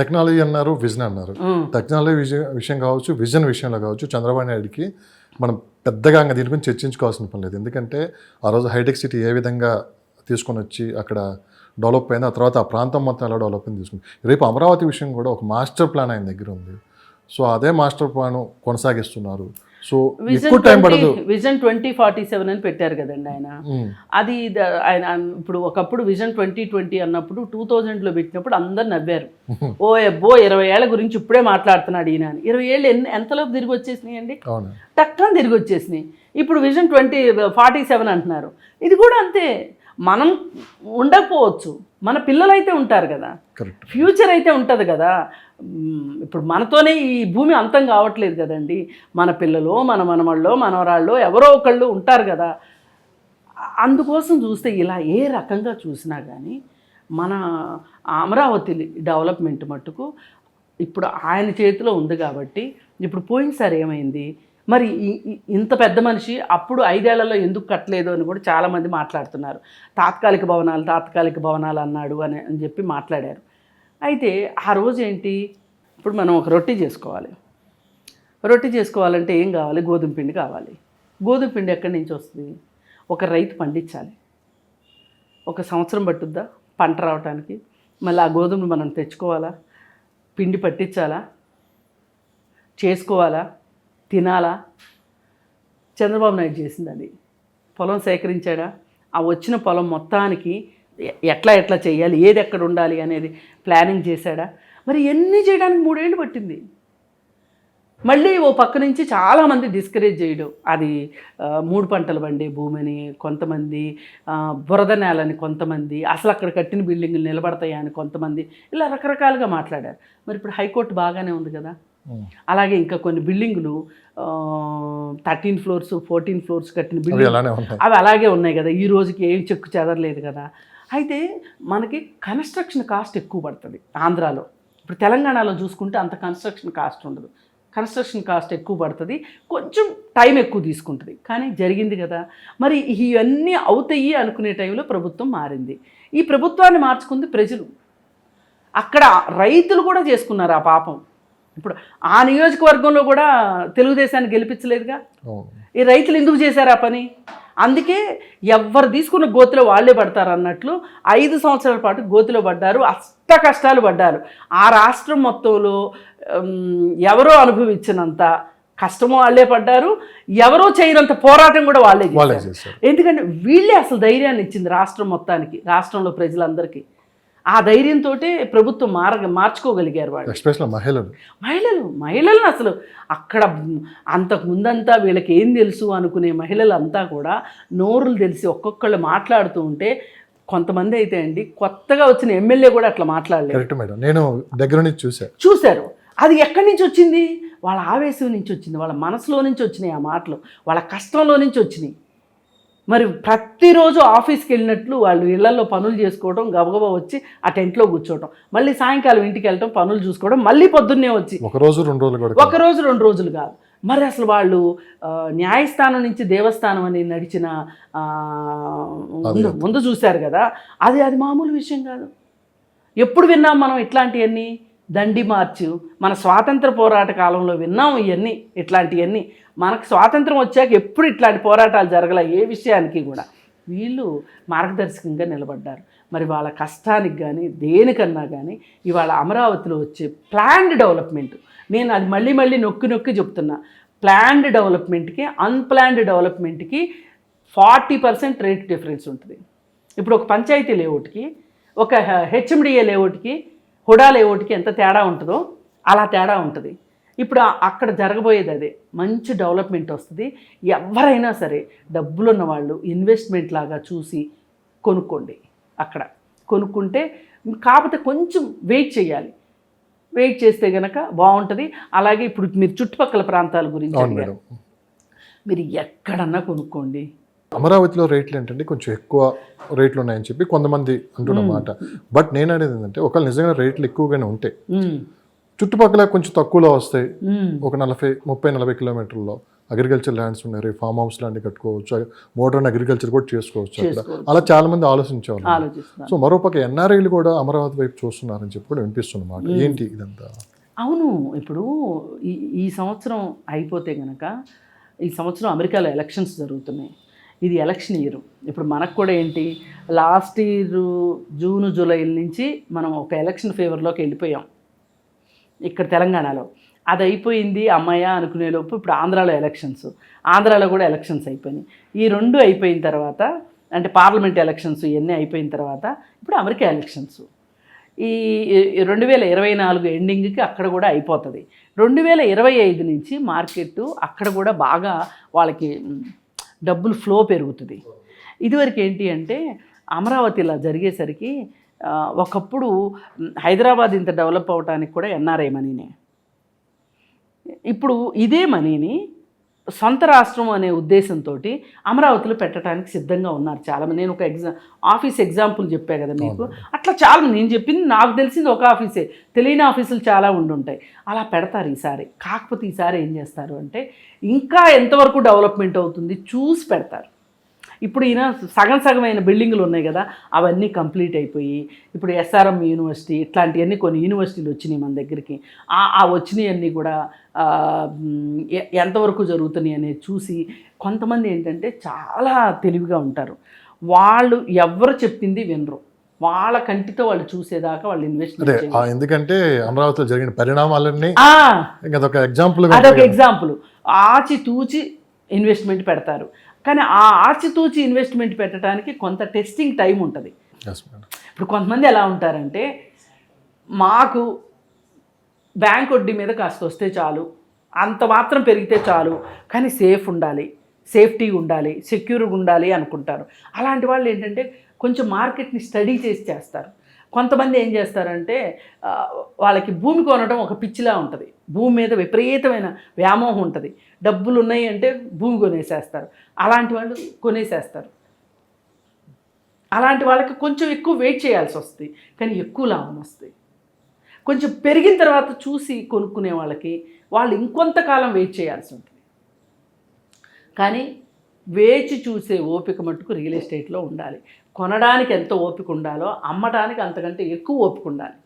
Technology అన్నారు, vision అన్నారు. Technology విషయం కావచ్చు, విజన్ విషయంలో కావచ్చు, చంద్రబాబు నాయుడుకి మనం పెద్దగా ఇంకా దీని గురించి చర్చించుకోవాల్సిన పని లేదు. ఎందుకంటే ఆ రోజు హైటెక్ సిటీ ఏ విధంగా తీసుకొని వచ్చి అక్కడ డెవలప్ అయింది, ఆ తర్వాత ఆ ప్రాంతం మొత్తం ఎలా డెవలప్ అయింది తీసుకుంది. రేపు అమరావతి విషయం కూడా ఒక మాస్టర్ ప్లాన్ ఆయన దగ్గర ఉంది. సో అదే మాస్టర్ ప్లాన్ కొనసాగిస్తున్నారు. సో ఎక్కువ టైం పడదు. విజన్ 2047 అని పెట్టారు కదండి ఆయన. అది ఆయన ఇప్పుడు ఒకప్పుడు విజన్ 2020 అన్నప్పుడు 2000లో పెట్టినప్పుడు అందరు నవ్వారు. ఓ అబ్బో 20 ఏళ్ల గురించి ఇప్పుడే మాట్లాడుతున్నాడు ఈయన అని. 20 ఏళ్ళు ఎంతలోపు తిరిగి వచ్చేసినాయి అండి, టక్కని తిరిగి వచ్చేసినాయి. ఇప్పుడు విజన్ 2047 అంటున్నారు. ఇది కూడా అంతే. మనం ఉండకపోవచ్చు, మన పిల్లలు అయితే ఉంటారు కదా, ఫ్యూచర్ అయితే ఉంటుంది కదా. ఇప్పుడు మనతోనే ఈ భూమి అంతం కావట్లేదు కదండి. మన పిల్లలు, మన మనవాళ్ళు, మనవరాళ్ళు ఎవరో ఒకళ్ళు ఉంటారు కదా. అందుకోసం చూస్తే ఇలా ఏ రకంగా చూసినా కానీ మన అమరావతి డెవలప్మెంట్ మట్టుకు ఇప్పుడు ఆయన చేతిలో ఉంది. కాబట్టి ఇప్పుడు పోయినసారి ఏమైంది మరి, ఇంత పెద్ద మనిషి అప్పుడు 5 ఏళ్లలో ఎందుకు కట్టలేదు అని కూడా చాలామంది మాట్లాడుతున్నారు. తాత్కాలిక భవనాలు అన్నాడు అని చెప్పి మాట్లాడారు. అయితే ఆ రోజు ఏంటి, ఇప్పుడు మనం ఒక రొట్టె చేసుకోవాలి. రొట్టె చేసుకోవాలంటే ఏం కావాలి, గోధుమ పిండి కావాలి. గోధుమ పిండి ఎక్కడి నుంచి వస్తుంది, ఒక రైతు పండించాలి. ఒక సంవత్సరం పట్టుద్దా పంట రావటానికి. మళ్ళీ ఆ గోధుమను మనం తెచ్చుకోవాలా, పిండి పట్టించాలా, చేసుకోవాలా, తినాలా. చంద్రబాబు నాయుడు చేసింది అది. పొలం సేకరించాడా, ఆ వచ్చిన పొలం మొత్తానికి ఎట్లా చేయాలి, ఏది ఎక్కడ ఉండాలి అనేది ప్లానింగ్ చేశాడా. మరి ఎన్ని చేయడానికి 3 ఏళ్ళు పట్టింది. మళ్ళీ ఓ పక్క నుంచి చాలామంది డిస్కరేజ్ చేయడం, అది 3 పంటలు పండే భూమిని కొంతమంది, బురద నేలని కొంతమంది, అసలు అక్కడ కట్టిన బిల్డింగులు నిలబడతాయా అని కొంతమంది, ఇలా రకరకాలుగా మాట్లాడారు. మరి ఇప్పుడు హైకోర్టు బాగానే ఉంది కదా. అలాగే ఇంకా కొన్ని బిల్డింగులు 13 ఫ్లోర్స్ 14 ఫ్లోర్స్ కట్టిన బిల్డింగ్ అవి అలాగే ఉన్నాయి కదా. ఈ రోజుకి ఏం చెక్కు చెదరలేదు కదా. అయితే మనకి కన్స్ట్రక్షన్ కాస్ట్ ఎక్కువ పడుతుంది ఆంధ్రాలో. ఇప్పుడు తెలంగాణలో చూసుకుంటే అంత కన్స్ట్రక్షన్ కాస్ట్ ఉండదు. కన్స్ట్రక్షన్ కాస్ట్ ఎక్కువ పడుతుంది, కొంచెం టైం ఎక్కువ తీసుకుంటుంది. కానీ జరిగింది కదా. మరి ఇవన్నీ అవుతాయి అనుకునే టైంలో ప్రభుత్వం మారింది. ఈ ప్రభుత్వాన్ని మార్చుకుంది ప్రజలు. అక్కడ రైతులు కూడా చేసుకున్నారు ఆ పాపం. ఇప్పుడు ఆ నియోజకవర్గంలో కూడా తెలుగుదేశాన్ని గెలిపించలేదుగా. ఈ రైతులు ఎందుకు చేశారు ఆ పని? అందుకే ఎవరు తీసుకున్న గోతిలో వాళ్ళే పడతారు అన్నట్లు 5 సంవత్సరాల పాటు గోతిలో పడ్డారు, అష్ట కష్టాలు పడ్డారు. ఆ రాష్ట్రం మొత్తంలో ఎవరో అనుభవించినంత కష్టమో వాళ్ళే పడ్డారు, ఎవరో చేయనంత పోరాటం కూడా వాళ్ళే చేశారు. ఎందుకంటే వీళ్ళే అసలు ధైర్యాన్ని ఇచ్చింది రాష్ట్రం మొత్తానికి, రాష్ట్రంలో ప్రజలందరికీ. ఆ ధైర్యంతో ప్రభుత్వం మార్చుకోగలిగారు వాళ్ళు. ఎస్పెషల్లీ మహిళలను అసలు అక్కడ అంతకు ముందంతా వీళ్ళకి ఏం తెలుసు అనుకునే మహిళలంతా కూడా నోరులు తెలిసి ఒక్కొక్కళ్ళు మాట్లాడుతూ ఉంటే, కొంతమంది అయితే అండి కొత్తగా వచ్చిన ఎమ్మెల్యే కూడా అట్లా మాట్లాడలేదు. నేను దగ్గర నుంచి చూశారు. అది ఎక్కడి నుంచి వచ్చింది, వాళ్ళ ఆవేశం నుంచి వచ్చింది, వాళ్ళ మనసులో నుంచి వచ్చినాయి ఆ మాటలు, వాళ్ళ కష్టంలో నుంచి వచ్చినాయి. మరి ప్రతిరోజు ఆఫీస్కి వెళ్ళినట్లు వాళ్ళు ఇళ్లలో పనులు చేసుకోవడం, గబగబా వచ్చి ఆ టెంట్లో కూర్చోవడం, మళ్ళీ సాయంకాలం ఇంటికి వెళ్ళటం, పనులు చూసుకోవడం, మళ్ళీ పొద్దున్నే వచ్చి ఒక రోజు 2 రోజులు కాదు. మరి అసలు వాళ్ళు న్యాయస్థానం నుంచి దేవస్థానం అని నడిచిన ముందు చూశారు కదా. అది మామూలు విషయం కాదు. ఎప్పుడు విన్నాం మనం ఇట్లాంటివన్నీ? దండి మార్చు, మన స్వాతంత్ర పోరాట కాలంలో విన్నాం ఇవన్నీ, ఇట్లాంటివన్నీ. మనకు స్వాతంత్రం వచ్చాక ఎప్పుడు ఇట్లాంటి పోరాటాలు జరగలే ఏ విషయానికి కూడా. వీళ్ళు మార్గదర్శకంగా నిలబడ్డారు. మరి వాళ్ళ కష్టానికి కానీ దేనికన్నా కానీ ఇవాళ అమరావతిలో వచ్చే ప్లాన్డ్ డెవలప్మెంట్, నేను అది మళ్ళీ నొక్కి చెప్తున్నా, ప్లాన్డ్ డెవలప్మెంట్కి అన్ప్లాన్డ్ డెవలప్మెంట్కి 40% రేట్ డిఫరెన్స్ ఉంటుంది. ఇప్పుడు ఒక పంచాయతీ లేఅవుట్కి, ఒక హెచ్ఎండిఏ లేఅవుట్కి, హుడా లేఅవుట్కి ఎంత తేడా ఉంటుందో అలా తేడా ఉంటుంది. ఇప్పుడు అక్కడ జరగబోయేది అదే. మంచి డెవలప్మెంట్ వస్తుంది. ఎవరైనా సరే డబ్బులున్న వాళ్ళు ఇన్వెస్ట్మెంట్ లాగా చూసి కొనుక్కోండి. అక్కడ కొనుక్కుంటే, కాకపోతే కొంచెం వెయిట్ చేయాలి. వెయిట్ చేస్తే కనుక బాగుంటుంది. అలాగే ఇప్పుడు మీరు చుట్టుపక్కల ప్రాంతాల గురించి అడిగారు, మీరు ఎక్కడన్నా కొనుక్కోండి. అమరావతిలో రేట్లు ఏంటంటే కొంచెం ఎక్కువ రేట్లు ఉన్నాయని చెప్పి కొంతమంది అంటున్నమాట. బట్ నేను అనేది ఏంటంటే, ఒకవేళ నిజంగా రేట్లు ఎక్కువగానే ఉంటాయి, చుట్టుపక్కల కొంచెం తక్కువలో వస్తాయి, ఒక 30-40 కిలోమీటర్లో అగ్రికల్చర్ ల్యాండ్స్ ఉన్నాయి, ఫామ్ హౌస్ లాంటివి కట్టుకోవచ్చు, మోడర్న్ అగ్రికల్చర్ కూడా చేసుకోవచ్చు అక్కడ. అలా చాలా మంది ఆలోచించేవాళ్ళు. సో మరోపక్క ఎన్ఆర్ఐలు కూడా అమరావతి వైపు చూస్తున్నారని చెప్పి కూడా వినిపిస్తున్నమాట. ఏంటి ఇదంతా? అవును, ఇప్పుడు ఈ సంవత్సరం అయిపోతే కనుక, ఈ సంవత్సరం అమెరికాలో ఎలక్షన్స్ జరుగుతున్నాయి. ఇది ఎలక్షన్ ఇయర్. ఇప్పుడు మనకు కూడా ఏంటి, లాస్ట్ ఇయర్ జూన్ జూలై నుంచి మనం ఒక ఎలక్షన్ ఫేవర్లోకి వెళ్ళిపోయాం ఇక్కడ తెలంగాణలో. అది అయిపోయింది అమ్మాయ అనుకునేలోపు ఇప్పుడు ఆంధ్రాలో ఎలక్షన్స్, ఆంధ్రాలో కూడా ఎలక్షన్స్ అయిపోయినాయి. ఈ రెండు అయిపోయిన తర్వాత, అంటే పార్లమెంట్ ఎలక్షన్స్ ఇవన్నీ అయిపోయిన తర్వాత ఇప్పుడు అమెరికా ఎలక్షన్స్. ఈ 2024 ఎండింగ్కి అక్కడ కూడా అయిపోతుంది. 2025 నుంచి మార్కెట్ అక్కడ కూడా బాగా వాళ్ళకి డబ్బులు ఫ్లో పెరుగుతుంది. ఇదివరకు ఏంటి అంటే అమరావతి ఇలా జరిగేసరికి ఒకప్పుడు హైదరాబాద్ ఇంత డెవలప్ అవ్వడానికి కూడా ఎన్ఆర్ఐ మనీనే. ఇప్పుడు ఇదే మనీని సొంత రాష్ట్రం అనే ఉద్దేశంతో అమరావతిలో పెట్టడానికి సిద్ధంగా ఉన్నారు చాలామంది. నేను ఒక ఆఫీస్ ఎగ్జాంపుల్ చెప్పా కదా మీకు, అట్లా చాలా నేను చెప్పింది నాకు తెలిసింది ఒక ఆఫీసే, తెలియని ఆఫీసులు చాలా ఉండుంటాయి. అలా పెడతారు ఈసారి. కాకపోతే ఈసారి ఏం చేస్తారు అంటే ఇంకా ఎంతవరకు డెవలప్మెంట్ అవుతుంది చూసి పెడతారు. ఇప్పుడు ఈయన సగమైన బిల్డింగులు ఉన్నాయి కదా, అవన్నీ కంప్లీట్ అయిపోయి ఇప్పుడు ఎస్ఆర్ఎం యూనివర్సిటీ ఇట్లాంటివన్నీ కొన్ని యూనివర్సిటీలు వచ్చినాయి మన దగ్గరికి. ఆ వచ్చినాయన్నీ కూడా ఎంతవరకు జరుగుతున్నాయి అనేది చూసి కొంతమంది ఏంటంటే చాలా తెలివిగా ఉంటారు. వాళ్ళు ఎవరు చెప్పింది వినరు, వాళ్ళ కంటితో వాళ్ళు చూసేదాకా వాళ్ళు ఇన్వెస్ట్మెంట్ చేయాలి. ఎందుకంటే అమరావతిలో జరిగిన పరిణామాలన్నీ అదొక ఎగ్జాంపుల్. ఆచితూచి ఇన్వెస్ట్మెంట్ పెడతారు. కానీ ఆ ఆచితూచి ఇన్వెస్ట్మెంట్ పెట్టడానికి కొంత టెస్టింగ్ టైం ఉంటుంది. ఇప్పుడు కొంతమంది ఎలా ఉంటారంటే, మాకు బ్యాంక్ వడ్డీ మీద కాస్త వస్తే చాలు, అంత మాత్రం పెరిగితే చాలు, కానీ సేఫ్ ఉండాలి, సేఫ్టీ ఉండాలి, సెక్యూర్గా ఉండాలి అనుకుంటారు. అలాంటి వాళ్ళు ఏంటంటే కొంచెం మార్కెట్ని స్టడీ చేసి చేస్తారు. కొంతమంది ఏం చేస్తారంటే వాళ్ళకి భూమి కొనడం ఒక పిచ్చిలా ఉంటుంది, భూమి మీద విపరీతమైన వ్యామోహం ఉంటుంది. డబ్బులు ఉన్నాయి అంటే భూమి కొనేసేస్తారు. అలాంటి వాళ్ళు కొనేసేస్తారు. అలాంటి వాళ్ళకి కొంచెం ఎక్కువ వెయిట్ చేయాల్సి వస్తుంది, కానీ ఎక్కువ లాభం వస్తుంది. కొంచెం పెరిగిన తర్వాత చూసి కొనుక్కునే వాళ్ళకి వాళ్ళు ఇంకొంతకాలం వెయిట్ చేయాల్సి ఉంటుంది. కానీ వేచి చూసే ఓపిక మట్టుకు రియల్ ఎస్టేట్లో ఉండాలి. కొనడానికి ఎంత ఓపిక ఉండాలో అమ్మడానికి అంతకంటే ఎక్కువ ఓపిక ఉండాలి.